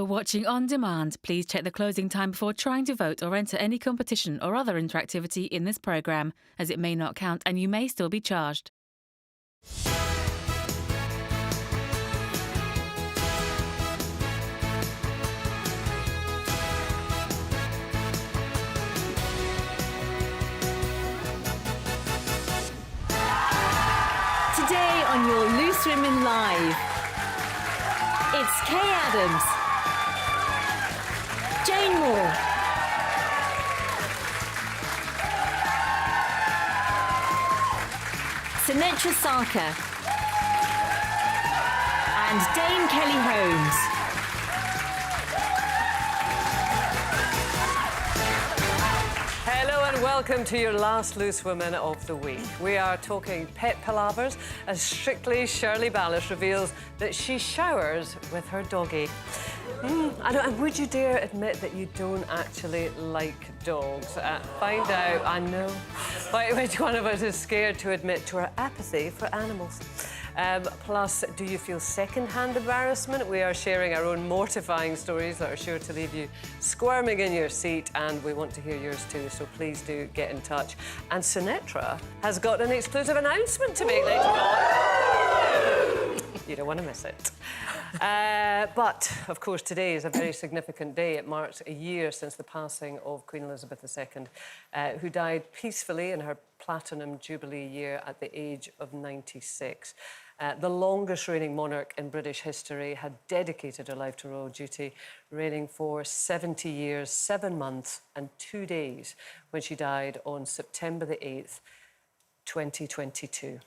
You're watching On Demand. Please check the closing time before trying to vote or enter any competition or other interactivity in this programme, as it may not count and you may still be charged. Today on your Loose Women Live, it's Kay Adams, Jane Moore, Sunetra Sarkar, and Dame Kelly Holmes. Hello and welcome to your last Loose Women of the week. We are talking pet palavers as Strictly Shirley Ballas reveals that she showers with her doggy. And would you dare admit that you don't actually like dogs? Find out, I know, which one of us is scared to admit to our apathy for animals. Plus, do you feel second-hand embarrassment? We are sharing our own mortifying stories that are sure to leave you squirming in your seat, and we want to hear yours too, so please do get in touch. And Sunetra has got an exclusive announcement to make later on. You don't want to miss it. But, of course, today is a very significant day. It marks a year since the passing of Queen Elizabeth II, who died peacefully in her Platinum Jubilee year at the age of 96. The longest reigning monarch in British history had dedicated her life to royal duty, reigning for 70 years, 7 months and 2 days when she died on September the 8th, 2022.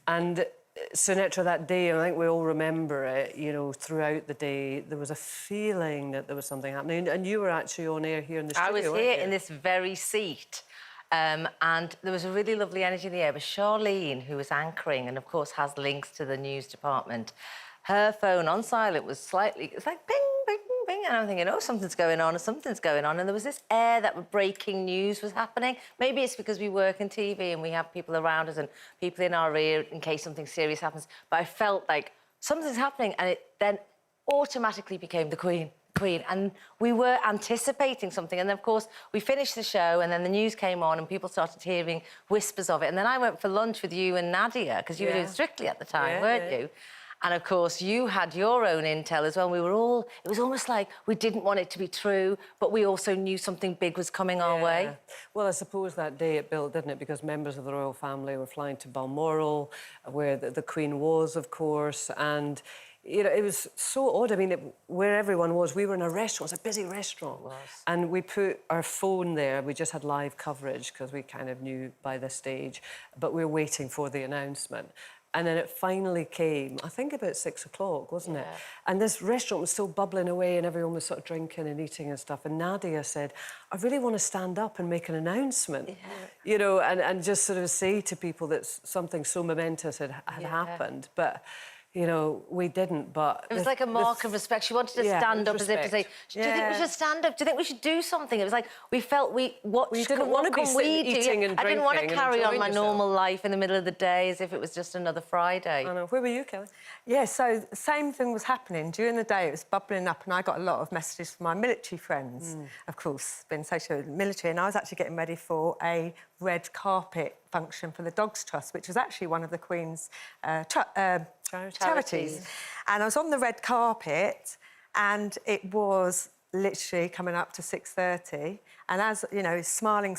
And Sunetra, that day, I think we all remember it, you know, throughout the day, there was a feeling that there was something happening. And you were actually on air here in the studio, I was here in this very seat. And there was a really lovely energy in the air. It was Charlene who was anchoring and, of course, has links to the news department. Her phone on silent was slightly... It's like ping, ping, ping. And I'm thinking, oh, something's going on. And there was this air that breaking news was happening. Maybe it's because we work in TV and we have people around us and people in our ear in case something serious happens. But I felt like something's happening, and it then automatically became the Queen. And we were anticipating something, and then, of course, we finished the show and then the news came on and people started hearing whispers of it, and then I went for lunch with you and Nadia, because you were doing Strictly at the time, weren't you? And, of course, you had your own intel as well. We were all... It was almost like we didn't want it to be true, but we also knew something big was coming our way. Well, I suppose that day it built, didn't it? Because members of the royal family were flying to Balmoral, where the Queen was, of course, and... You know, it was so odd. I mean, where everyone was, we were in a restaurant. It was a busy restaurant. It was. And we put our phone there. We just had live coverage because we kind of knew by this stage. But we were waiting for the announcement. And then it finally came, I think about 6 o'clock, wasn't it? And this restaurant was still bubbling away and everyone was sort of drinking and eating and stuff. And Nadia said, I really want to stand up and make an announcement, you know, and just sort of say to people that something so momentous had happened. But... You know, we didn't, but... It was like a mark of respect. She wanted to stand up as if to say, do you think we should stand up? Do you think we should do something? It was like, we felt what you didn't want to be eating and drinking. I didn't want to carry on my normal life in the middle of the day as if it was just another Friday. I know. Where were you, Kelly? Yeah, so the same thing was happening. During the day, it was bubbling up, and I got a lot of messages from my military friends, of course, being associated with the military, and I was actually getting ready for a red carpet function for the Dogs Trust, which was actually one of the Queen's charities. And I was on the red carpet, and it was literally coming up to 6:30, and as, you know, smiling,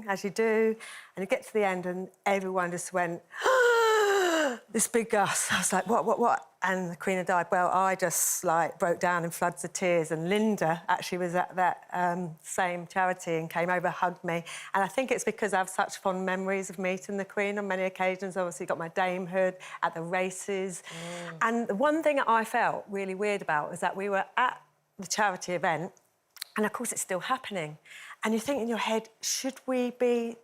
as you do, and you get to the end and everyone just went, this big gasp. I was like, what? And the Queen had died. Well, I just, like, broke down in floods of tears, and Linda actually was at that same charity and came over, hugged me. And I think it's because I have such fond memories of meeting the Queen on many occasions. Obviously got my damehood at the races. And the one thing that I felt really weird about was that we were at the charity event, and, of course, it's still happening. And you think in your head, should we be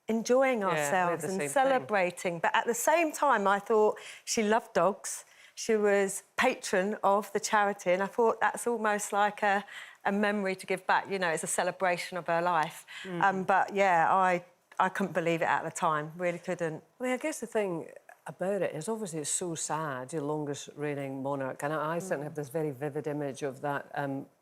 enjoying ourselves and celebrating? But at the same time, I thought she loved dogs. She was patron of the charity, and I thought that's almost like a memory to give back. You know, it's a celebration of her life. But, yeah, I couldn't believe it at the time, really couldn't. I mean, I guess the thing, about it is obviously it's so sad, your longest reigning monarch. And I certainly have this very vivid image of that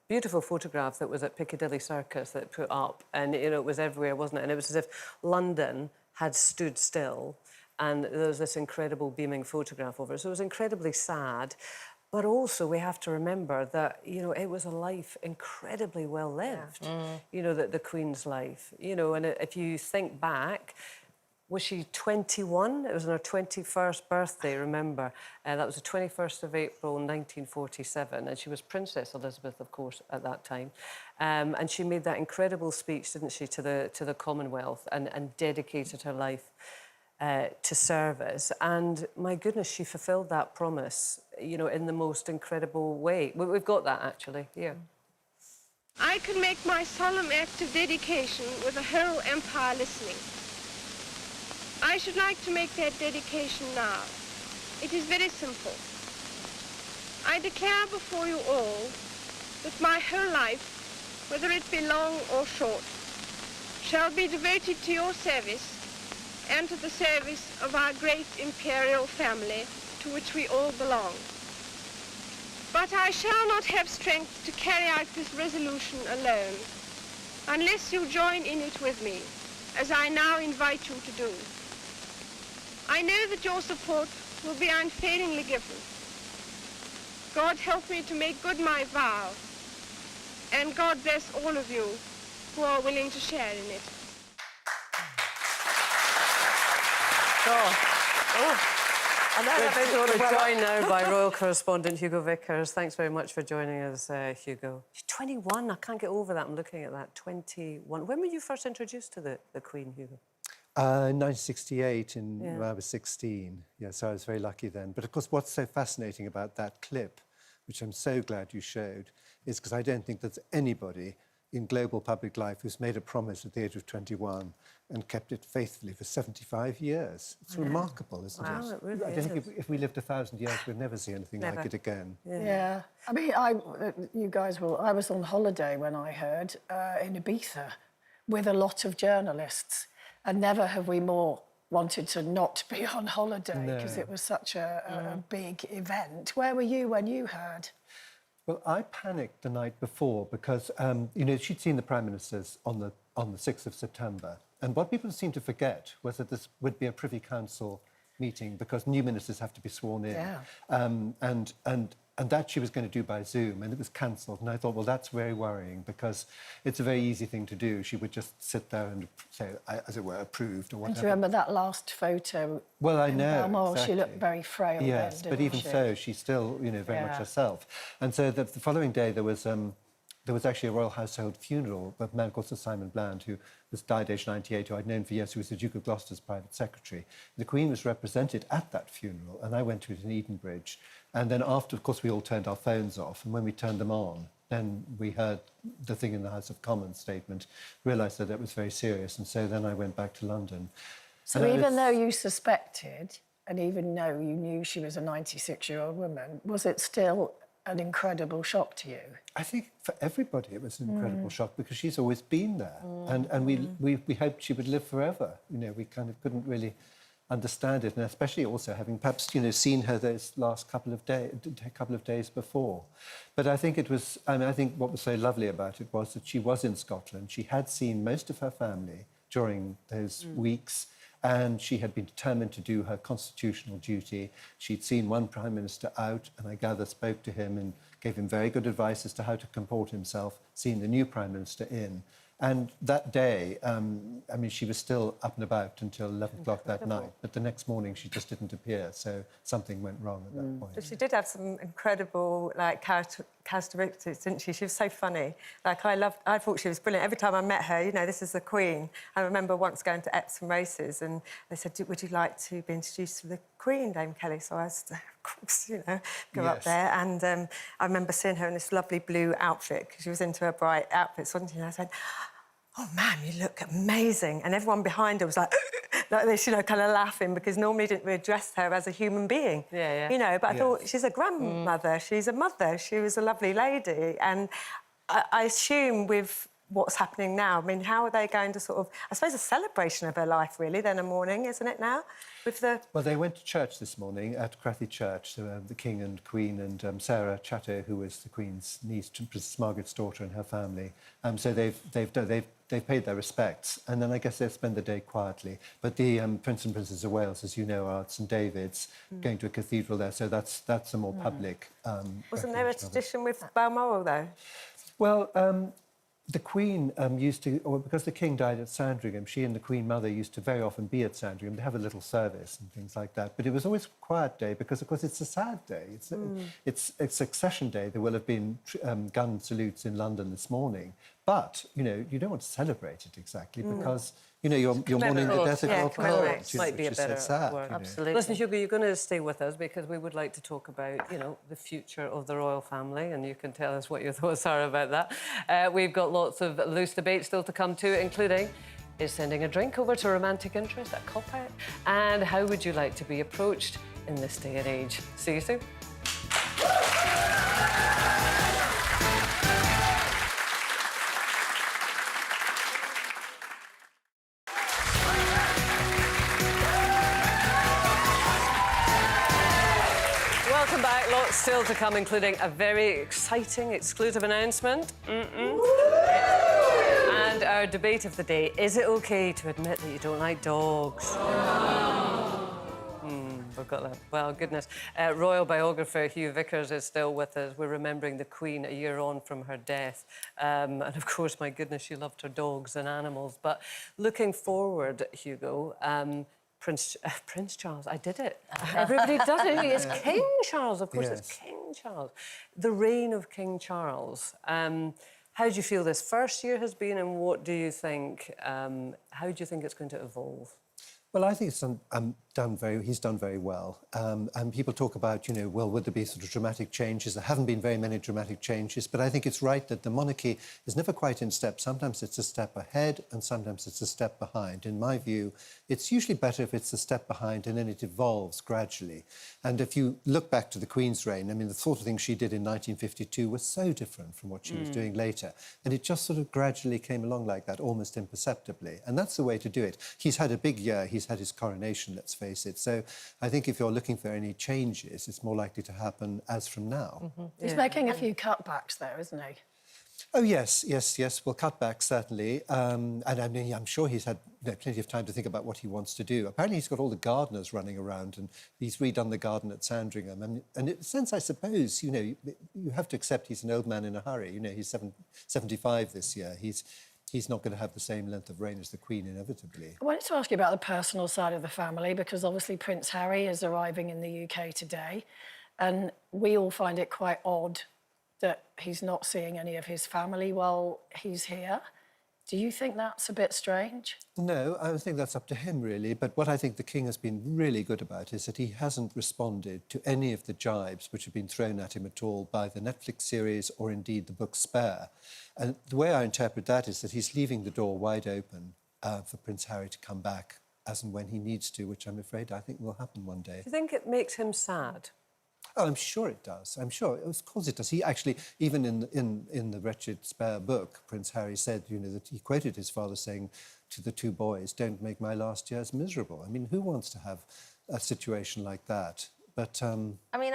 beautiful photograph that was at Piccadilly Circus that it put up. And, you know, it was everywhere, wasn't it? And it was as if London had stood still and there was this incredible beaming photograph of her. So it was incredibly sad. But also we have to remember that, you know, it was a life incredibly well lived, you know, the Queen's life. You know, and if you think back, was she 21? It was on her 21st birthday, remember. That was the 21st of April, 1947. And she was Princess Elizabeth, of course, at that time. And she made that incredible speech, didn't she, to the Commonwealth and dedicated her life to service. And my goodness, she fulfilled that promise, you know, in the most incredible way. We've got that, actually, here. I can make my solemn act of dedication with the whole empire listening. I should like to make that dedication now. It is very simple. I declare before you all that my whole life, whether it be long or short, shall be devoted to your service and to the service of our great imperial family to which we all belong. But I shall not have strength to carry out this resolution alone, unless you join in it with me, as I now invite you to do. I know that your support will be unfailingly given. God help me to make good my vow, and God bless all of you who are willing to share in it. I know that made you want to We're well up. joined now by royal correspondent Hugo Vickers. Thanks very much for joining us, Hugo. She's 21. I can't get over that. I'm looking at that. 21. When were you first introduced to the Queen, Hugo? 1968, when I was 16. Yeah, so I was very lucky then. But of course, what's so fascinating about that clip, which I'm so glad you showed, is because I don't think there's anybody in global public life who's made a promise at the age of 21 and kept it faithfully for 75 years. It's remarkable, isn't it? It really I don't think if we lived 1,000 years, we'd never see anything like it again. Yeah. I mean, you guys will... I was on holiday when I heard in Ibiza with a lot of journalists, and never have we more wanted to not be on holiday because it was such a big event. Where were you when you heard? Well, I panicked the night before because, you know, she'd seen the Prime Ministers on the 6th of September. And what people seemed to forget was that this would be a Privy Council meeting because new ministers have to be sworn in. Yeah. And that she was going to do by Zoom, and it was cancelled. And I thought, well, that's very worrying because it's a very easy thing to do. She would just sit there and say, as it were, approved or whatever. And do you remember that last photo? Well, I know. Balmoral? Exactly. She looked very frail yes, then, but didn't even she? so, she's still, you know, very much herself. And so the following day there was actually a royal household funeral of a man called Sir Simon Bland, who died aged 98, who I'd known for years, who was the Duke of Gloucester's private secretary. The Queen was represented at that funeral, and I went to it in Edenbridge. And then after, of course, we all turned our phones off, and when we turned them on, then we heard the thing in the House of Commons statement, realised that it was very serious, and so then I went back to London. So even though you suspected, and even though you knew she was a 96-year-old woman, was it still an incredible shock to you? I think for everybody it was an incredible shock because she's always been there, and we hoped she would live forever. You know, we kind of couldn't really understand it, and especially also having perhaps, you know, seen her those last couple of days before. But I think it was, I mean, I think what was so lovely about it was that she was in Scotland. She had seen most of her family during those weeks, and she had been determined to do her constitutional duty. She'd seen one Prime Minister out, and I gather spoke to him and gave him very good advice as to how to comport himself, seeing the new Prime Minister in. And that day, I mean, she was still up and about until 11 o'clock that night, but the next morning she just didn't appear, so something went wrong at that point. But she did have some incredible, like, characteristics, didn't she? She was so funny. Like, I thought she was brilliant. Every time I met her, you know, this is the Queen. I remember once going to Epsom races and they said, would you like to be introduced to the Queen, Dame Kelly? So I said, of course, you know, go up there. And I remember seeing her in this lovely blue outfit because she was into her bright outfits, wasn't she? And I said, oh, man, you look amazing. And everyone behind her was like this, you know, kind of laughing because normally didn't we address her as a human being. You know, but I thought she's a grandmother, she's a mother, she was a lovely lady. And I assume with what's happening now? I mean, how are they going to sort of... I suppose a celebration of her life, really, then a morning, isn't it now? With the... Well, they went to church this morning at Crathy Church, the King and Queen and Sarah Chatto, who was the Queen's niece, Princess Margaret's daughter, and her family. So they've paid their respects, and then I guess they'll spend the day quietly. But the Prince and Princess of Wales, as you know, are at St David's, going to a cathedral there, so that's a more public... Wasn't there a tradition with Balmoral, though? Well, the Queen used to, or because the King died at Sandringham, she and the Queen Mother used to very often be at Sandringham. They have a little service and things like that. But it was always a quiet day because, of course, it's a sad day. It's Succession Day. There will have been gun salutes in London this morning. But, you know, you don't want to celebrate it exactly because, you know, you're mourning the death of your parents. Might be a better word. Absolutely. Listen, Hugo, you're going to stay with us because we would like to talk about, you know, the future of the royal family, and you can tell us what your thoughts are about that. We've got lots of loose debate still to come to, including is sending a drink over to romantic interest a cop-out? And how would you like to be approached in this day and age? See you soon. Welcome back. Lots still to come, including a very exciting, exclusive announcement. And our debate of the day. Is it OK to admit that you don't like dogs? We've got that. Well, goodness. Royal biographer Hugh Vickers is still with us. We're remembering the Queen a year on from her death. And, of course, my goodness, she loved her dogs and animals. But looking forward, Hugo... Prince Charles, I did it. Everybody does it. It's King Charles, of course. Yes. It's King Charles. The reign of King Charles. How do you feel this first year has been, and what do you think? How do you think it's going to evolve? Well, I think it's he's done very well. And people talk about, you know, well, would there be sort of dramatic changes? There haven't been very many dramatic changes, but I think it's right that the monarchy is never quite in step. Sometimes it's a step ahead and sometimes it's a step behind. In my view, it's usually better if it's a step behind and then it evolves gradually. And if you look back to the Queen's reign, I mean, the sort of thing she did in 1952 was so different from what she was doing later. And it just sort of gradually came along like that, almost imperceptibly. And that's the way to do it. He's had a big year. He's had his coronation, let's face it. So I think if you're looking for any changes, it's more likely to happen as from now. He's making a few cutbacks, though, isn't he? Oh, yes. Well, cutbacks, certainly. And I mean, I'm sure he's had plenty of time to think about what he wants to do. Apparently, he's got all the gardeners running around and he's redone the garden at Sandringham. And in a sense, I suppose, you know, you have to accept he's an old man in a hurry. You know, he's 75 this year. He's not going to have the same length of reign as the Queen, inevitably. I wanted to ask you about the personal side of the family, because obviously Prince Harry is arriving in the UK today, and we all find it quite odd that he's not seeing any of his family while he's here. Do you think that's a bit strange? No, I think that's up to him, really. But what I think the King has been really good about is that he hasn't responded to any of the jibes which have been thrown at him at all by the Netflix series or indeed the book Spare. And the way I interpret that is that he's leaving the door wide open for Prince Harry to come back as and when he needs to, which I'm afraid I think will happen one day. Do you think it makes him sad? Oh, I'm sure it does. I'm sure. Of course it does. He actually, even in the wretched Spare book, Prince Harry said, you know, that he quoted his father saying to the two boys, "Don't make my last years miserable." I mean, who wants to have a situation like that? But I mean,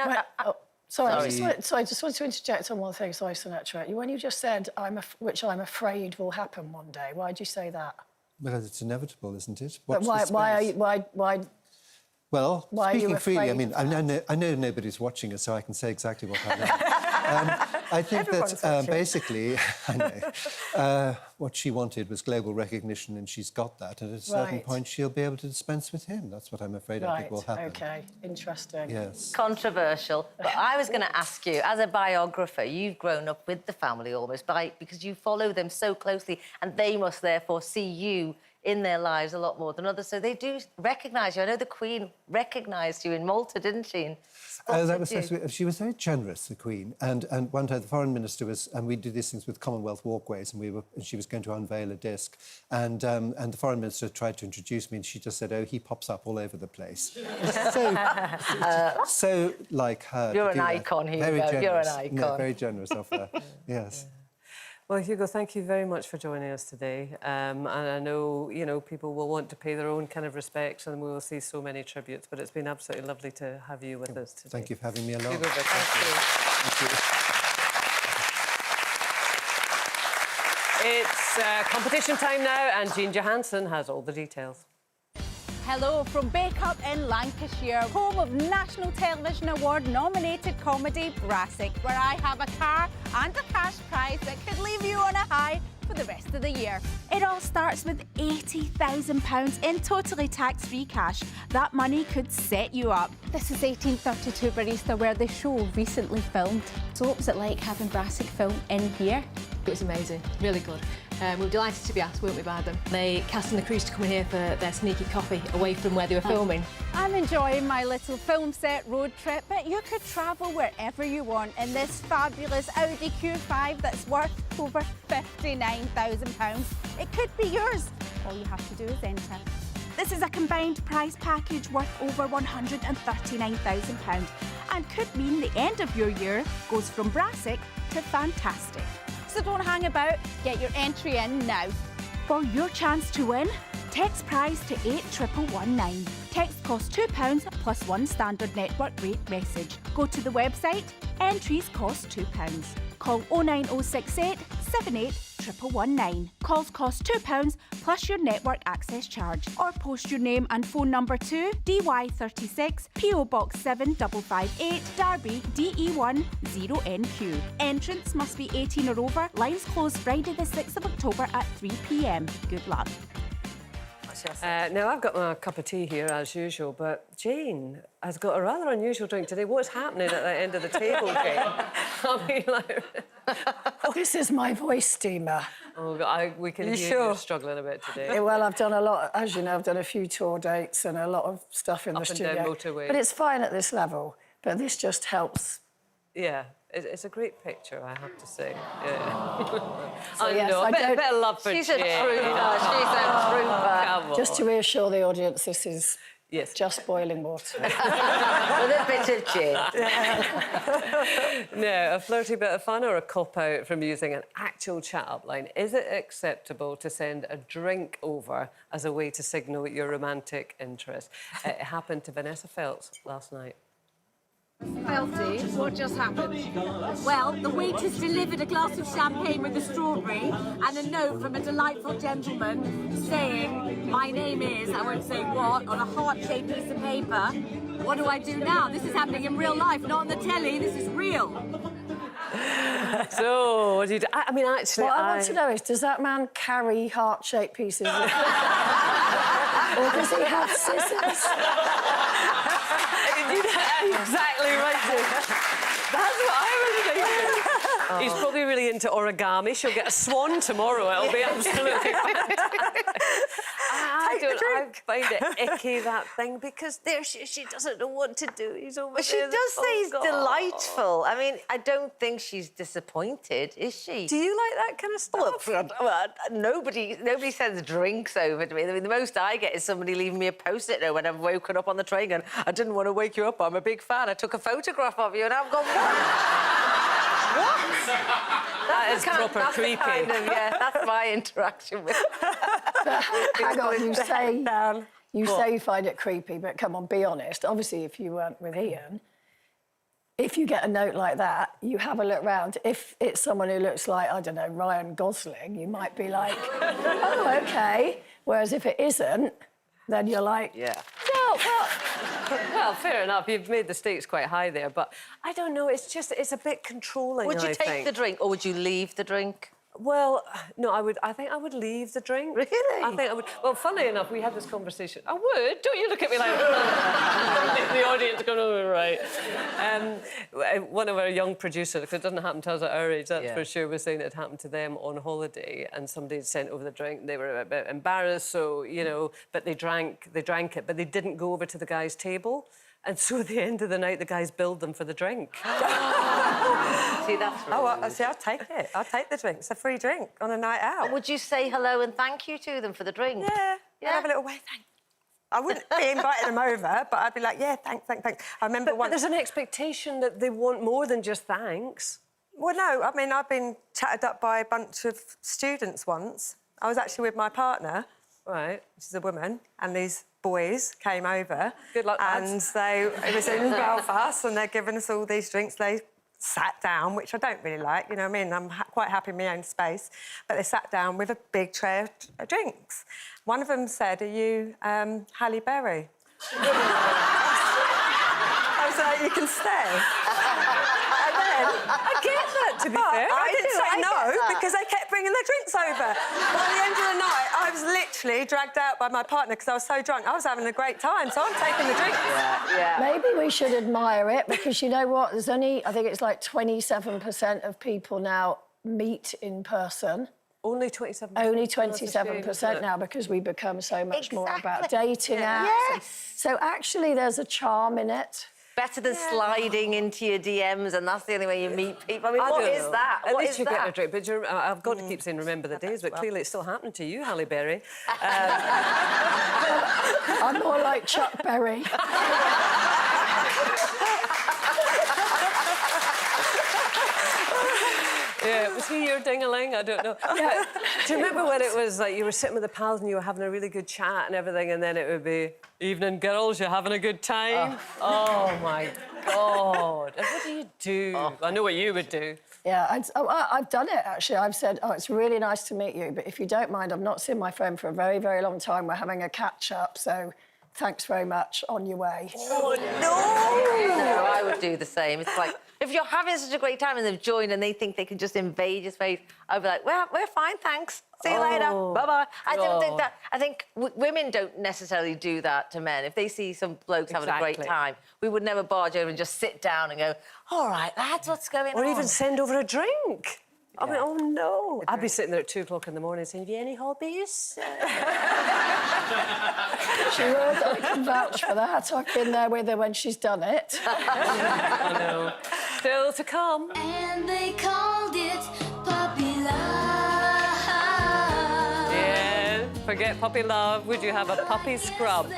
Sorry, I just want to interject on one thing. Sorry, Sinatra. When you just said, which I'm afraid will happen one day, why did you say that? Because it's inevitable, isn't it? But why? Well, why speaking are you freely, I afraid mean, I know nobody's watching us, so I can say exactly what I know. I think that basically, I know, what she wanted was global recognition, and she's got that. And at a certain point, she'll be able to dispense with him. That's what I'm afraid I think will happen. OK, interesting. Yes. Controversial. But I was going to ask you, as a biographer, you've grown up with the family almost, because you follow them so closely, and they must therefore see you in their lives a lot more than others. So they do recognise you. I know the Queen recognised you in Malta, didn't she? That was so sweet. She was very generous, the Queen. And one time the Foreign Minister was... And we do these things with Commonwealth walkways, and she was going to unveil a disc. And the Foreign Minister tried to introduce me, and she just said, "Oh, he pops up all over the place." So like her. You're an icon, Hugo. Very generous. You're an icon. No, very generous of her, yes. Well, Hugo, thank you very much for joining us today. And I know, you know, people will want to pay their own kind of respects and we will see so many tributes, but it's been absolutely lovely to have you with us today. Thank you for having me along. Hugo Vickers. Thank you. It's competition time now, and Jean Johansson has all the details. Hello from Bake Up in Lancashire, home of National Television Award nominated comedy Brassic, where I have a car and a cash prize that could leave you on a high for the rest of the year. It all starts with £80,000 in totally tax-free cash. That money could set you up. This is 1832 Barista, where the show recently filmed. So what was it like having Brassic film in here? It was amazing, really good. We were delighted to be asked, weren't we, by them? They cast in the crews to come in here for their sneaky coffee away from where they were filming. I'm enjoying my little film set road trip, but you could travel wherever you want in this fabulous Audi Q5 that's worth over £59,000. It could be yours. All you have to do is enter. This is a combined prize package worth over £139,000 and could mean the end of your year goes from Brassic to fantastic. So don't hang about, get your entry in now. For your chance to win, text prize to 81119. Text costs £2 plus one standard network rate message. Go to the website, entries cost £2. Call 09068 78 1119. Calls cost £2 plus your network access charge. Or post your name and phone number to DY36 PO Box 7558 Derby DE1 0NQ. Entrance must be 18 or over. Lines close Friday the 6th of October at 3 p.m. Good luck. Now, I've got my cup of tea here, as usual, but Jane has got a rather unusual drink today. What's happening at the end of the table, Jane? I mean, like... This is my voice steamer. Oh, God, we can hear you're struggling a bit today. Yeah, well, I've done a lot, as you know, I've done a few tour dates and a lot of stuff in the studio. Up and down motorway. But it's fine at this level. But this just helps. Yeah, it's a great picture, I have to say. Yeah. So, I yes, know, a bit of love for She's Jane. a trooper. She's a trooper. Come on. Just to reassure the audience, this is Yes. just boiling water. With a bit of gin. Now, a flirty bit of fun or a cop-out from using an actual chat-up line? Is it acceptable to send a drink over as a way to signal your romantic interest? It happened to Vanessa Feltz last night. Felty, what just happened? Well, the waitress delivered a glass of champagne with a strawberry and a note from a delightful gentleman saying, "My name is," I won't say what, on a heart-shaped piece of paper. What do I do now? This is happening in real life, not on the telly. This is real. So, what do you do? I mean, actually, What I want to know is, does that man carry heart-shaped pieces of... or does he have scissors? Exactly right. That's what I was thinking. He's probably really into origami. She'll get a swan tomorrow. It'll be absolutely fantastic. I find it icky, that thing, because there she doesn't know what to do. He's over But she there. does say he's God. delightful. I mean, I don't think she's disappointed, is she? Do you like that kind of stuff? Well, nobody sends drinks over to me. I mean, the most I get is somebody leaving me a post-it note when I've woken up on the train and I didn't want to wake you up. I'm a big fan. I took a photograph of you and I've gone, what? That is proper creepy. That's my interaction with Hang on, you say you find it creepy, but come on, be honest. Obviously, if you weren't with Ian, if you get a note like that, you have a look round. If it's someone who looks like, I don't know, Ryan Gosling, you might be like, oh, OK. Whereas if it isn't, then you're like, yeah. Well, fair enough. You've made the stakes quite high there, but I don't know. It's a bit controlling. Would you take the drink or would you leave the drink? Well, no, I think I would leave the drink. Really? I think I would. Well, funnily enough, we had this conversation. I would. Don't you look at me like the audience going, oh, right. One of our young producers, because it doesn't happen to us at our age, that's for sure, was saying that it happened to them on holiday and somebody had sent over the drink. They were a bit embarrassed, so, you know, but they drank it, but they didn't go over to the guy's table. And so at the end of the night, the guys billed them for the drink. See, that's rude. I'll take it. I'll take the drink. It's a free drink on a night out. And would you say hello and thank you to them for the drink? Yeah. I'd have a little wave, thanks. I wouldn't be inviting them over, but I'd be like, yeah, thanks. I remember But there's an expectation that they want more than just thanks. Well, no, I mean, I've been chatted up by a bunch of students once. I was actually with my partner, Right. she's a woman, and these boys came over. Good luck, and lads. it was in Belfast, and they're giving us all these drinks. They sat down, which I don't really like, you know what I mean? I'm quite happy in my own space. But they sat down with a big tray of drinks. One of them said, "Are you Halle Berry?" I was like, "You can stay." And then... I get that, to be fair. I didn't say no, because they kept bringing their drinks over. By the end of the night, I was literally dragged out by my partner because I was so drunk. I was having a great time, so I'm taking the drinks. Yeah. Maybe we should admire it, because you know what? There's only, I think it's like 27% of people now meet in person. Only 27%? Only That's a shame, isn't 27% it? now, because we become so much more about Exactly. dating apps. Yes. So actually, there's a charm in it. Better than sliding into your DMs, and that's the only way you meet people. I mean, what don't is know. that? At What least is you that? get a drink. But I've got to keep saying remember the days, but clearly it's still happening to you, Halle Berry. I'm more like Chuck Berry. Yeah, was he your ding-a-ling? I don't know. Yeah. Do you remember when it was like you were sitting with the pals and you were having a really good chat and everything, and then it would be, "Evening, girls, you having a good time?" Oh my God. And what do you do? I know what you would do. Yeah, I've done it, actually. I've said, "Oh, it's really nice to meet you, but if you don't mind, I've not seen my friend for a very, very long time. We're having a catch-up, so thanks very much. On your way." Oh, no, I would do the same. It's like, if you're having such a great time and they've joined and they think they can just invade your space, I'd be like, "Well, we're fine, thanks. See you later. Bye-bye." I don't think that... I think women don't necessarily do that to men. If they see some blokes having a great Exactly. time, we would never barge over and just sit down and go, "All right, lads, what's going on?" Or even send over a drink. I mean, oh no. I'd be sitting there at 2 o'clock in the morning saying, "Have you any hobbies?" She would. I can vouch for that. I've been there with her when she's done it. I know. Still to come. And they called it puppy love. Yeah, forget puppy love. Would you have a puppy scrub?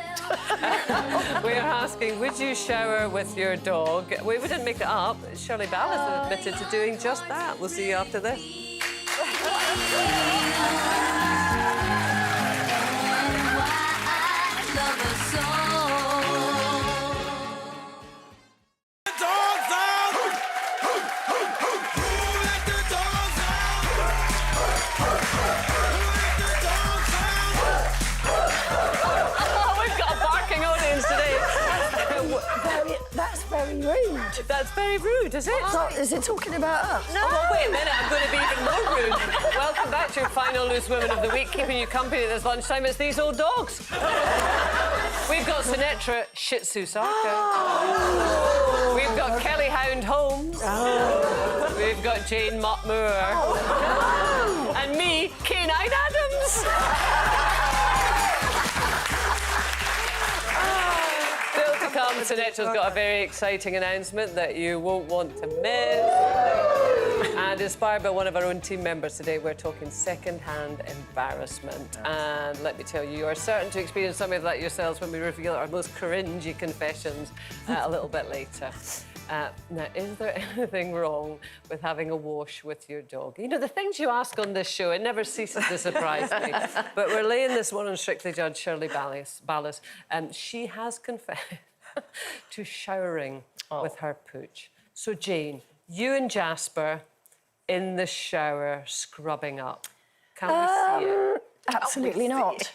We're asking, would you shower with your dog? We didn't make it up. Shirley Ballas has admitted to doing just that. We'll see you after this. We've got a barking audience today. That's very rude. That's very rude, is it? So, is it talking about us? No. Oh, well, wait a minute, I'm going to be even more rude. Welcome back to your final Loose Women of the Week, keeping you company at this lunchtime. It's these old dogs. We've got Sinatra Shih Tzu Sarko. We've got Kelly Hound Holmes. We've got Jane Mott Moore. And me, Canine Adams. Still to come, Sinetra's got a very exciting announcement that you won't want to miss. And inspired by one of our own team members today, we're talking second-hand embarrassment. And let me tell you, you are certain to experience some of that yourselves when we reveal our most cringy confessions a little bit later. Now, is there anything wrong with having a wash with your dog? You know, the things you ask on this show, it never ceases to surprise me. But we're laying this one on Strictly Judge Shirley Ballas. She has confessed to showering with her pooch. So, Jane, you and Jasper in the shower scrubbing up. Can we see it? Absolutely not.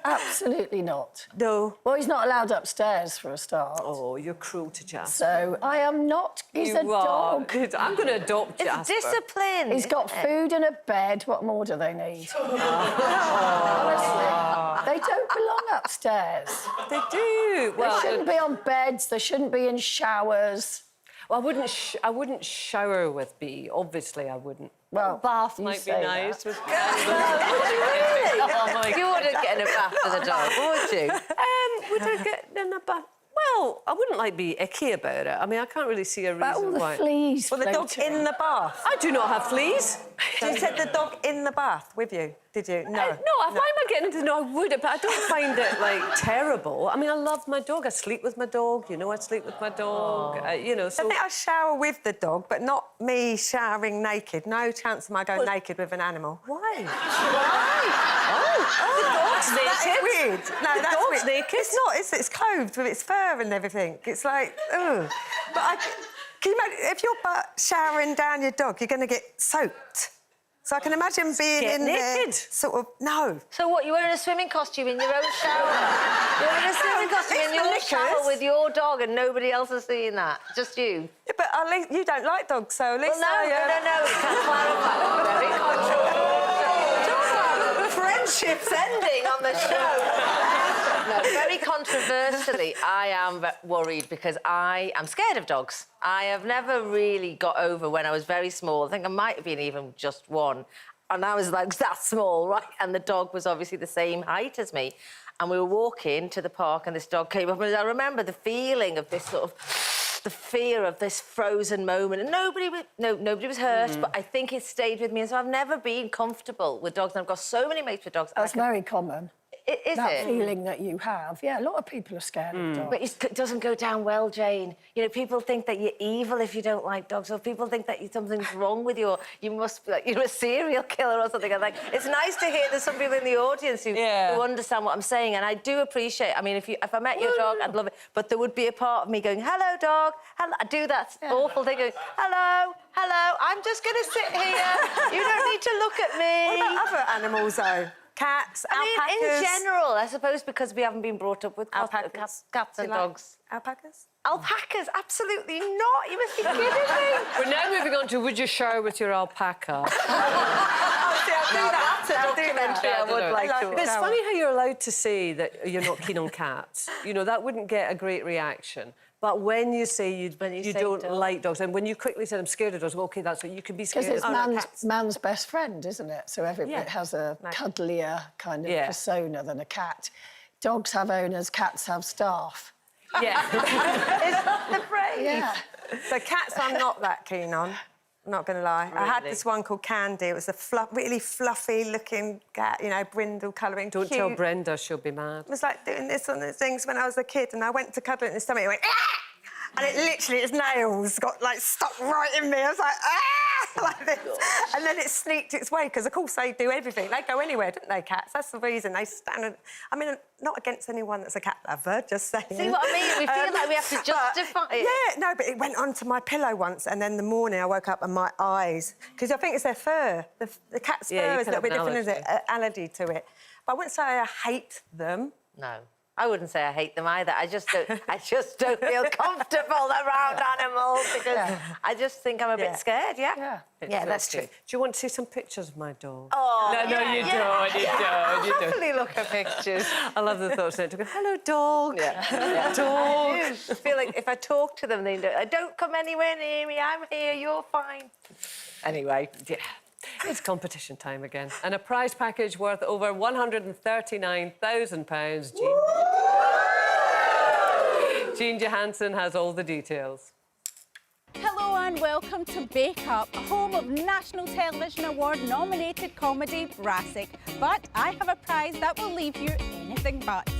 Absolutely not. No. Well, he's not allowed upstairs for a start. Oh, you're cruel to Jasper. So I am not. He's a dog. I'm going to adopt Jasper. It's discipline. He's got food and a bed. What more do they need? Honestly, they don't belong upstairs. They do. They shouldn't be on beds. They shouldn't be in showers. Well, I wouldn't shower with B. Obviously, I wouldn't. Well, bath you might be say nice. that. Oh my You wouldn't get in a bath with a dog, would you? Would I get in a bath? Well, I wouldn't like be icky about it. I mean, I can't really see a reason But all the why. fleas Well, the dog floating. in the bath. I do not have fleas. You said the dog in the bath with you, did you? No. Why am I getting into... No, I would, but I don't find it, like, terrible. I mean, I love my dog. I sleep with my dog. You know, I sleep with my dog. You know, so... I think I shower with the dog, but not me showering naked. No chance am I going naked with an animal. Why? The dog's naked. That is weird. No, the that's dog's weird. naked. It's not. It's clothed with its fur and everything. It's like, ugh. But can you imagine, if you're showering down your dog, you're going to get soaked. So I can imagine being Get in there, naked. sort of, no. So what, you were in a swimming costume in your own shower? You were in a swimming costume in your shower with your dog and nobody else has seen that? Just you? Yeah, but at least you don't like dogs, so at least No, we can clarify. Very controversial. Friendships ending on the show. No, very controversially, I am worried because I am scared of dogs. I have never really got over when I was very small. I think I might have been even just one. And I was like that small, right? And the dog was obviously the same height as me. And we were walking to the park and this dog came up and I remember the feeling of this sort of... the fear of this frozen moment. And nobody was hurt, but I think it stayed with me. And so I've never been comfortable with dogs. And I've got so many mates with dogs. That's very common. Is that it? feeling that you have. Yeah, a lot of people are scared of dogs. But it doesn't go down well, Jane. You know, people think that you're evil if you don't like dogs, or people think that something's wrong with you, or you must be like, you're a serial killer or something. Like, it's nice to hear there's some people in the audience who understand what I'm saying, and I do appreciate. I mean, if I met your dog, I'd love it. But there would be a part of me going, "Hello, dog." Hello. I do that awful thing, going, "Hello, hello. I'm just going to sit here. You don't need to look at me." What about other animals, though? Cats, alpacas? I mean, in general, I suppose because we haven't been brought up with Alpacas. cats and dogs. Alpacas? Alpacas? Absolutely not. You must be kidding me. We're now moving on to would you shower with your alpaca? But it's funny how you're allowed to say that you're not keen on cats. You know, that wouldn't get a great reaction. But when you say you don't like dogs, and when you quickly said I'm scared of dogs, well, OK, that's what you can be scared of. Because it's man's best friend, isn't it? So it has a cuddlier kind of persona than a cat. Dogs have owners, cats have staff. Yeah. Is that the phrase? Yeah. So cats I'm not that keen on. I'm not going to lie. Really? I had this one called Candy. It was a really fluffy-looking cat, you know, brindle colouring. Don't cute. tell Brenda, she'll be mad. It was like doing this on the things when I was a kid, and I went to cuddle it in the stomach, it went, ah! And it literally, its nails got, like, stuck right in me. I was like, ah! Like this. And then it sneaked its way, because, of course, they do everything. They go anywhere, don't they, cats? That's the reason they stand... I mean, not against anyone that's a cat lover, just saying. See what I mean? We feel like we have to justify it. Yeah, no, but it went onto my pillow once, and then the morning I woke up and my eyes... Because I think it's their fur. The cat's fur is a little bit different, isn't it? Allergy to it. But I wouldn't say I hate them. No. I wouldn't say I hate them either. I just don't feel comfortable around animals because I just think I'm a bit scared, yeah, that's true. Do you want to see some pictures of my dog? Oh, no, you don't. I'll definitely look at pictures. I love the thoughts of it. Hello, dog. Yeah. Dog. I feel like if I talk to them, they don't come anywhere near me. I'm here, you're fine. Anyway, It's competition time again. And a prize package worth over £139,000. Jean Johansson has all the details. Hello and welcome to Bake Up, home of National Television Award nominated comedy Brassic. But I have a prize that will leave you anything but.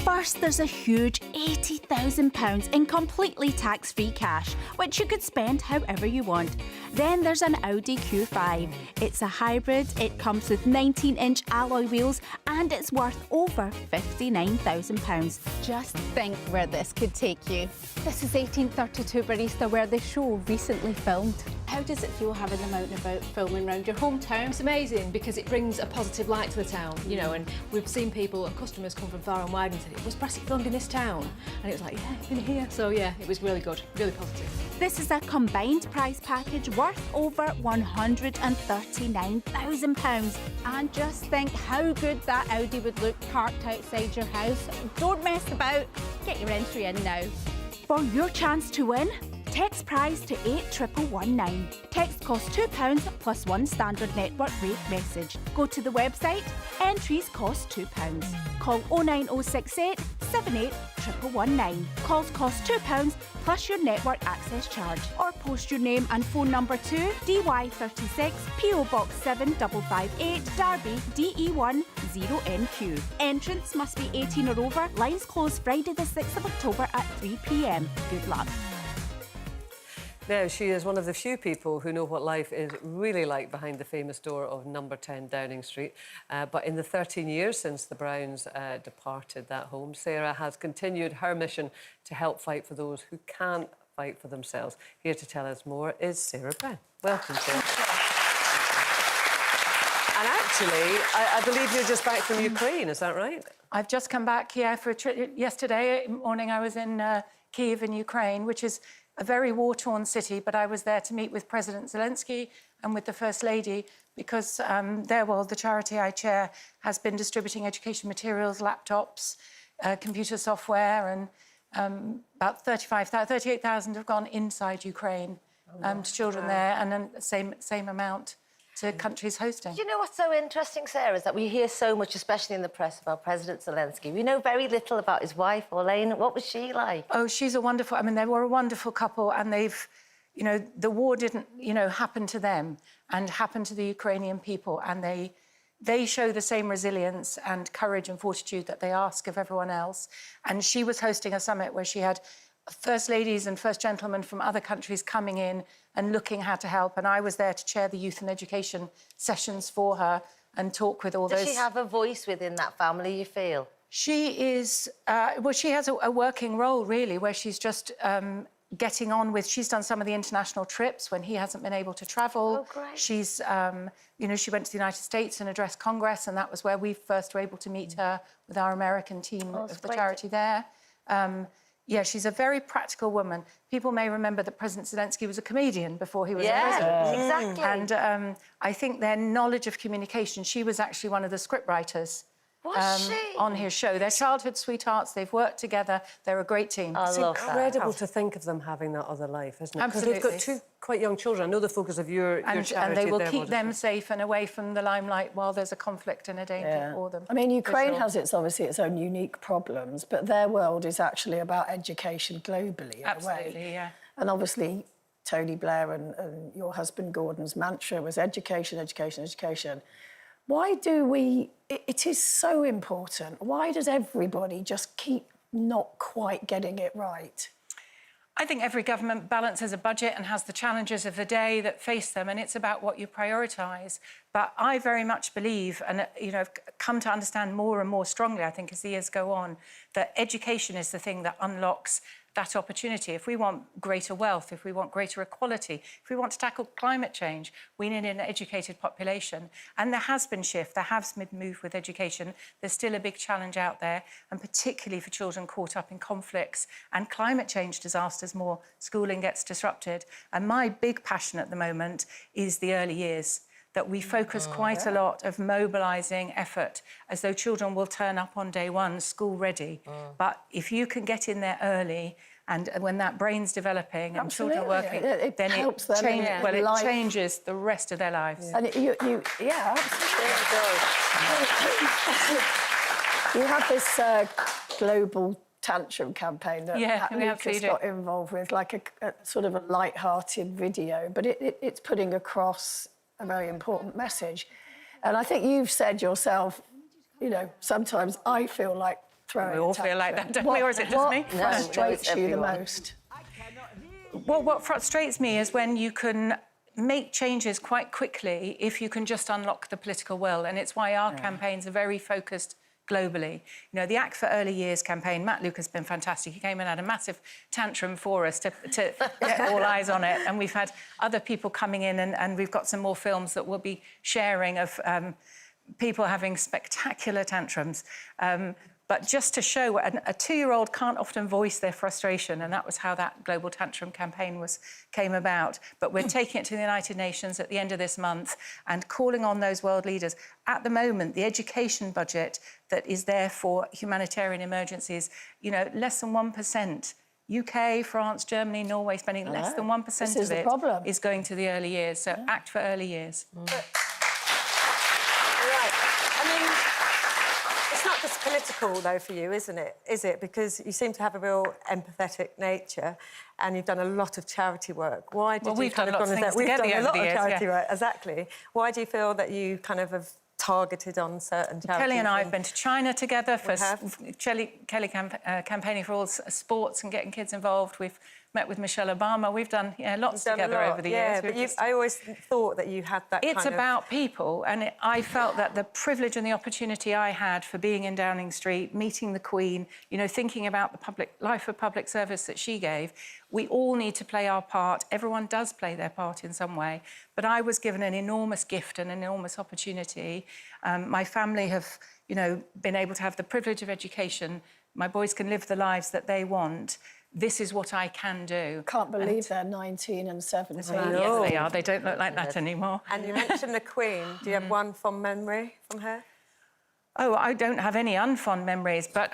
First, there's a huge £80,000 in completely tax-free cash, which you could spend however you want. Then there's an Audi Q5. It's a hybrid, it comes with 19-inch alloy wheels, and it's worth over £59,000. Just think where this could take you. This is 1832 Barista, where the show recently filmed. How does it feel having them out and about filming around your hometown? It's amazing because it brings a positive light to the town, you know, and we've seen people and customers come from far and wide and say, was Brassic filmed in this town? And it was like, yeah, in here. So, yeah, it was really good, really positive. This is a combined prize package worth over £139,000. And just think how good that Audi would look parked outside your house. Don't mess about. Get your entry in now. For your chance to win, text prize to 81119. Text costs £2 plus one standard network rate message. Go to the website, entries cost £2. Call 09068 78 119. Calls cost £2 plus your network access charge. Or post your name and phone number to DY36 PO Box 7558 Derby DE1 0NQ. Entrance must be 18 or over. Lines close Friday the 6th of October at 3 p.m. Good luck. Now, she is one of the few people who know what life is really like behind the famous door of number 10 Downing Street. But in the 13 years since the Browns departed that home, Sarah has continued her mission to help fight for those who can't fight for themselves. Here to tell us more is Sarah Brown. Welcome, Sarah. And actually, I believe you're just back from Ukraine, is that right? I've just come back, for a trip. Yesterday morning I was in Kyiv in Ukraine, which is a very war-torn city, but I was there to meet with President Zelensky and with the First Lady because the charity I chair has been distributing education materials, laptops, computer software, and about 38,000 have gone inside Ukraine to children there, and then the same amount to countries hosting. Do you know what's so interesting, Sarah, is that we hear so much, especially in the press, about President Zelensky. We know very little about his wife, Orlena. What was she like? Oh, she's a wonderful... I mean, they were a wonderful couple, and they've... You know, the war didn't, happen to them and happen to the Ukrainian people, and they show the same resilience and courage and fortitude that they ask of everyone else. And she was hosting a summit where she had First Ladies and First Gentlemen from other countries coming in and looking how to help. And I was there to chair the youth and education sessions for her and talk with all those... Does she have a voice within that family, you feel? She is... she has a working role, really, where she's just getting on with... She's done some of the international trips when he hasn't been able to travel. Oh, great. She's... she went to the United States and addressed Congress, and that was where we first were able to meet her with our American team of the charity there. She's a very practical woman. People may remember that President Zelensky was a comedian before he was a president. Exactly. And I think their knowledge of communication, she was actually one of the scriptwriters on his show. They're childhood sweethearts. They've worked together. They're a great team. It's incredible to think of them having that other life, isn't it? Absolutely. Because they've got two quite young children. I know the focus of your charity. And they will keep them safe and away from the limelight while there's a conflict and a danger for them. I mean, Ukraine has obviously its own unique problems, but their world is actually about education globally, in a way. Yeah. And obviously, Tony Blair and your husband Gordon's mantra was education, education, education. Why do we... It is so important. Why does everybody just keep not quite getting it right? I think every government balances a budget and has the challenges of the day that face them, and it's about what you prioritise. But I very much believe, and I've come to understand more and more strongly, I think, as the years go on, that education is the thing that unlocks that opportunity. If we want greater wealth, if we want greater equality, if we want to tackle climate change, we need an educated population. And there has been shift, there has been move with education. There's still a big challenge out there, and particularly for children caught up in conflicts and climate change disasters, more schooling gets disrupted. And my big passion at the moment is the early years, that we focus quite a lot of mobilising effort, as though children will turn up on day one, school ready. But if you can get in there early, and when that brain's developing and children are working, then helps them it changes the rest of their lives. And absolutely. You have this global tantrum campaign that Pat Lucas got involved with, like a sort of a light-hearted video, but it's putting across a very important message. And I think you've said yourself, sometimes I feel like throwing. We all feel like that, don't we? Or is it just me? What frustrates you the most? Well, what frustrates me is when you can make changes quite quickly if you can just unlock the political will. And it's why our campaigns are very focused globally. The Act for Early Years campaign, Matt Lucas has been fantastic. He came and had a massive tantrum for us to get all eyes on it. And we've had other people coming in, and we've got some more films that we'll be sharing of people having spectacular tantrums. But just to show a two-year-old can't often voice their frustration, and that was how that Global Tantrum campaign came about. But we're taking it to the United Nations at the end of this month and calling on those world leaders. At the moment, the education budget that is there for humanitarian emergencies, less than 1%. UK, France, Germany, Norway spending less than 1% of it is going to the early years. So Act for Early Years. political, though, for you, isn't it? Is it? Because you seem to have a real empathetic nature and you've done a lot of charity work. Why did you kind of... We've done a lot of charity work, exactly. Why do you feel that you kind of have targeted on certain charities? Kelly and I have been to China together for Kelly campaigning for all sports and getting kids involved. We've met with Michelle Obama. We've done lots together over the years. Yeah, but I always thought that you had that It's about people, and I felt that the privilege and the opportunity I had for being in Downing Street, meeting the Queen, you know, thinking about the life of public service that she gave, we all need to play our part. Everyone does play their part in some way, but I was given an enormous gift and an enormous opportunity. My family have, you know, been able to have the privilege of education. My boys can live the lives that they want. This is what I can do. Can't believe they're 19 and 17. Yes, they are. They don't look like that anymore. And you mentioned the Queen. Do you have one fond memory from her? Oh, I don't have any unfond memories, but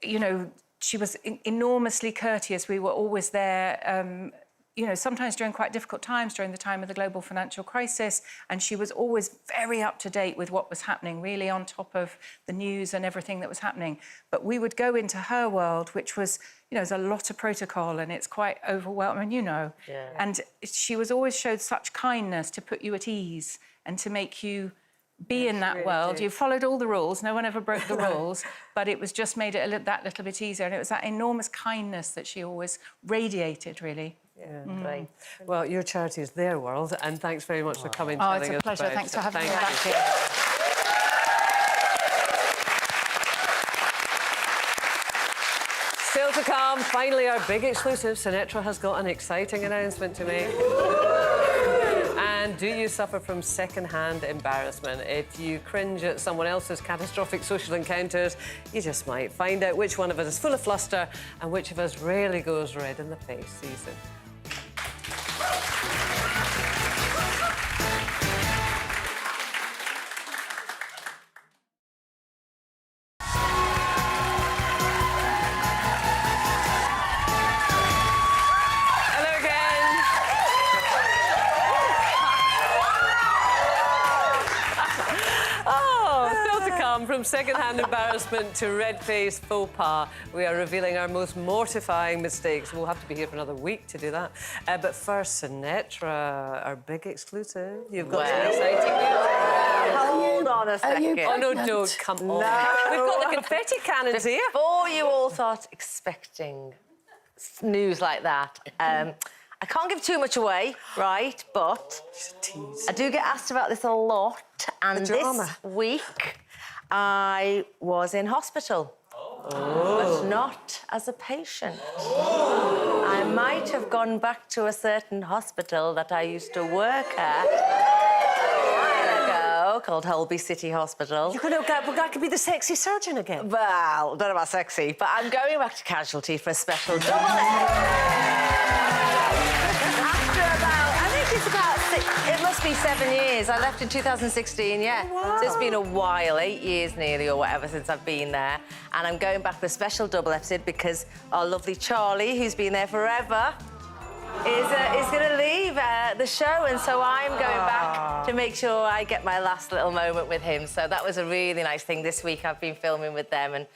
you know, she was enormously courteous. We were always there, you know, sometimes during quite difficult times, during the time of the global financial crisis, and she was always very up to date with what was happening, really on top of the news and everything that was happening. But we would go into her world, which was, you know, there's a lot of protocol and it's quite overwhelming, you know. Yeah. And she was always showed such kindness to put you at ease and to make you be in that world. You followed all the rules. No one ever broke the rules, but it was just made it that little bit easier. And it was that enormous kindness that she always radiated, really. Yeah, great. Well, your charity is their world, and thanks very much for coming. Oh, it's a pleasure. Thanks for having me back here. Still to come, finally, our big exclusive. Sinatra has got an exciting announcement to make. And do you suffer from second-hand embarrassment? If you cringe at someone else's catastrophic social encounters, you just might find out which one of us is full of fluster and which of us rarely goes red in the face. See you soon. From second-hand embarrassment to red-faced faux pas, we are revealing our most mortifying mistakes. We'll have to be here for another week to do that. But first, Sinatra, our big exclusive. You've got some exciting news. Hold on a second. Oh, no, don't. Come on. We've got the confetti cannons here. Before you all start expecting news like that, I can't give too much away, right? But I do get asked about this a lot. And this week, I was in hospital, but not as a patient. I might have gone back to a certain hospital that I used to work at a while ago, called Holby City Hospital. You could have that could be the sexy surgeon again. Well, don't know about sexy, but I'm going back to Casualty for a special double. It must be 7 years. I left in 2016, yeah. Wow. So it's been a while, 8 years nearly or whatever since I've been there. And I'm going back for a special double episode because our lovely Charlie, who's been there forever, is going to leave the show. And so I'm going back to make sure I get my last little moment with him. So that was a really nice thing. This week I've been filming with them and,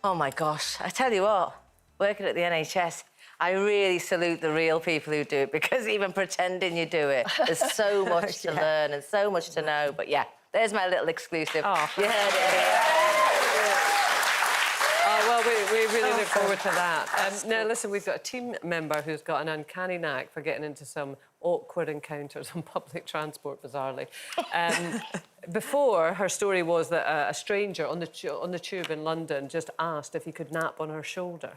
oh, my gosh, I tell you what, working at the NHS, I really salute the real people who do it because even pretending you do it, there's so much to learn and so much to know. But yeah, there's my little exclusive. Oh, well, we really look forward to that. Now, listen, we've got a team member who's got an uncanny knack for getting into some awkward encounters on public transport, bizarrely. Before, her story was that a stranger on the tube in London just asked if he could nap on her shoulder.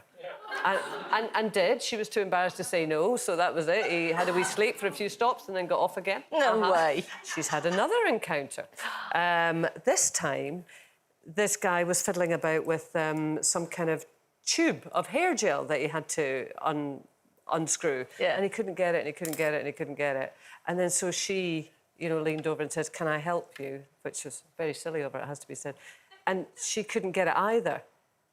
And did. She was too embarrassed to say no, so that was it. He had a wee sleep for a few stops and then got off again. No way. She's had another encounter. This time, this guy was fiddling about with some kind of tube of hair gel that he had to unscrew. Yeah. And he couldn't get it, and he couldn't get it, and he couldn't get it. And then so she, you know, leaned over and said, "Can I help you?" Which was very silly of her, it has to be said. And she couldn't get it either.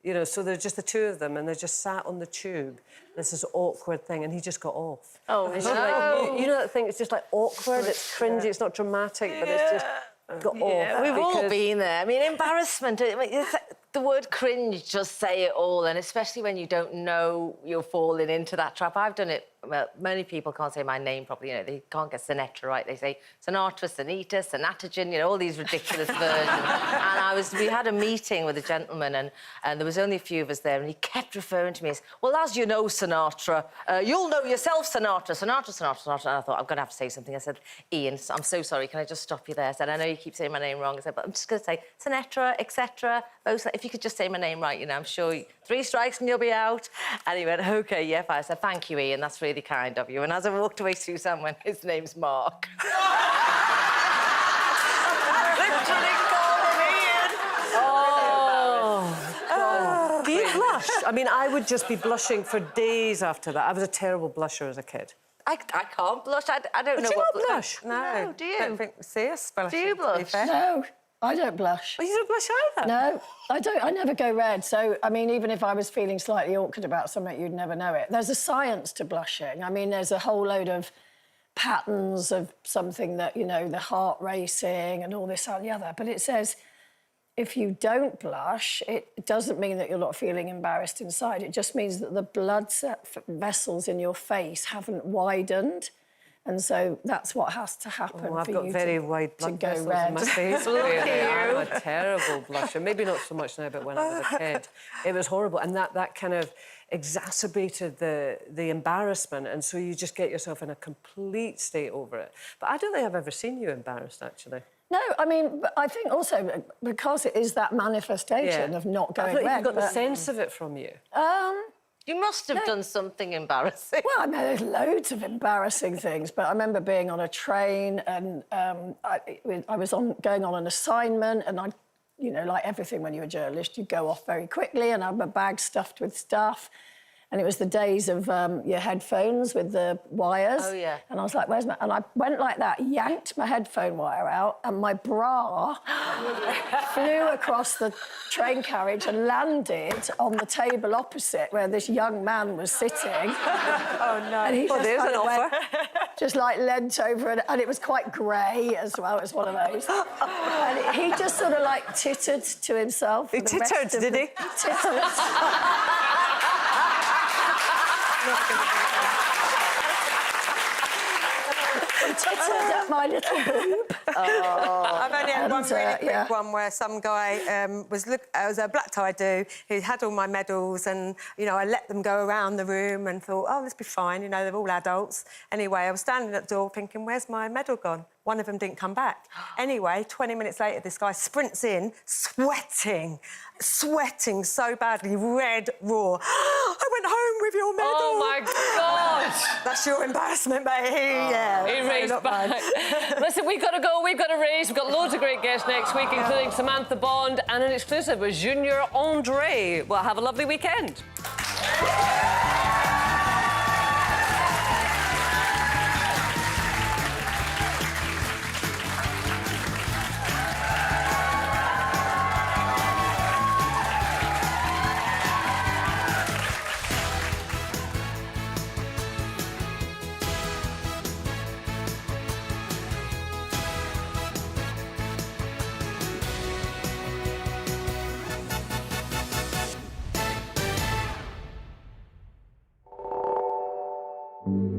You know, so there's just the two of them, and they just sat on the tube. This is awkward thing, and he just got off. Oh, no. Like, you know that thing? It's just like awkward. It's cringy. It's not dramatic, but it's just got off. We've all been there. I mean, embarrassment. the word cringe just say it all, and especially when you don't know you're falling into that trap. I've done it. Well, many people can't say my name properly. You know, they can't get Sinatra right. They say Sinatra, Sanita, Sanatogen. You know, all these ridiculous versions. And we had a meeting with a gentleman, and there was only a few of us there, and he kept referring to me as, well, as you know, Sinatra, you'll know yourself, Sinatra, Sinatra, Sinatra, Sinatra. And I thought, I'm going to have to say something. I said, Ian, I'm so sorry. Can I just stop you there? I said, I know you keep saying my name wrong. I said, but I'm just going to say Sinatra, etc. If you could just say my name right, you know, I'm sure 3 strikes and you'll be out. And he went, OK, yeah. I said, thank you, Ian. That's really kind of you. And as I walked away, Suzanne went, his name's Mark. Literally called him Ian. Oh. Do you blush? I mean, I would just be blushing for days after that. I was a terrible blusher as a kid. I can't blush. I don't know Do you what not blush? No, do you? Don't think, see us blushing, Do you to be blush? fair. No, I don't blush. Oh, you don't blush either? No, I don't. I never go red. So, I mean, even if I was feeling slightly awkward about something, you'd never know it. There's a science to blushing. I mean, there's a whole load of patterns of something that, you know, the heart racing and all this and the other. But it says if you don't blush, it doesn't mean that you're not feeling embarrassed inside. It just means that the blood vessels in your face haven't widened. And so that's what has to happen Oh, I've for got you very to, wide to blood go vessels red. in my face. Really. I'm a terrible blusher. Maybe not so much now, but when I was a kid, it was horrible. And that kind of exacerbated the embarrassment, and so you just get yourself in a complete state over it. But I don't think I've ever seen you embarrassed, actually. No, I mean, but I think also because it is that manifestation of not going I thought red. you got the sense of it from you. You must have done something embarrassing. Well, I mean, there's loads of embarrassing things, but I remember being on a train and I was going on an assignment, and I, you know, like everything when you're a journalist, you go off very quickly, and I had my bag stuffed with stuff. And it was the days of your headphones with the wires. Oh, yeah. And I was like, where's my... And I went like that, yanked my headphone wire out, and my bra flew across the train carriage and landed on the table opposite where this young man was sitting. Oh, no. And he Well, just there's kind an of offer. just, like, leant over, and it was quite grey as well. It was one of those. And he just sort of, like, tittered to himself. He tittered, did he? He tittered. He tittered at my little boob. I've only had one really quick yeah. one where some guy was a black tie do who had all my medals, and you know I let them go around the room and thought, oh, this will be fine. You know, they're all adults. Anyway, I was standing at the door thinking, where's my medal gone? One of them didn't come back. Anyway, 20 minutes later, this guy sprints in, sweating so badly, red, raw. I went home with your medal. Oh, my God. That's your embarrassment, mate. Yeah. He raised not mine. back. Listen, we've got to go. We've got to race. We've got loads of great guests next week, including Samantha Bond and an exclusive with Junior Andre. Well, have a lovely weekend.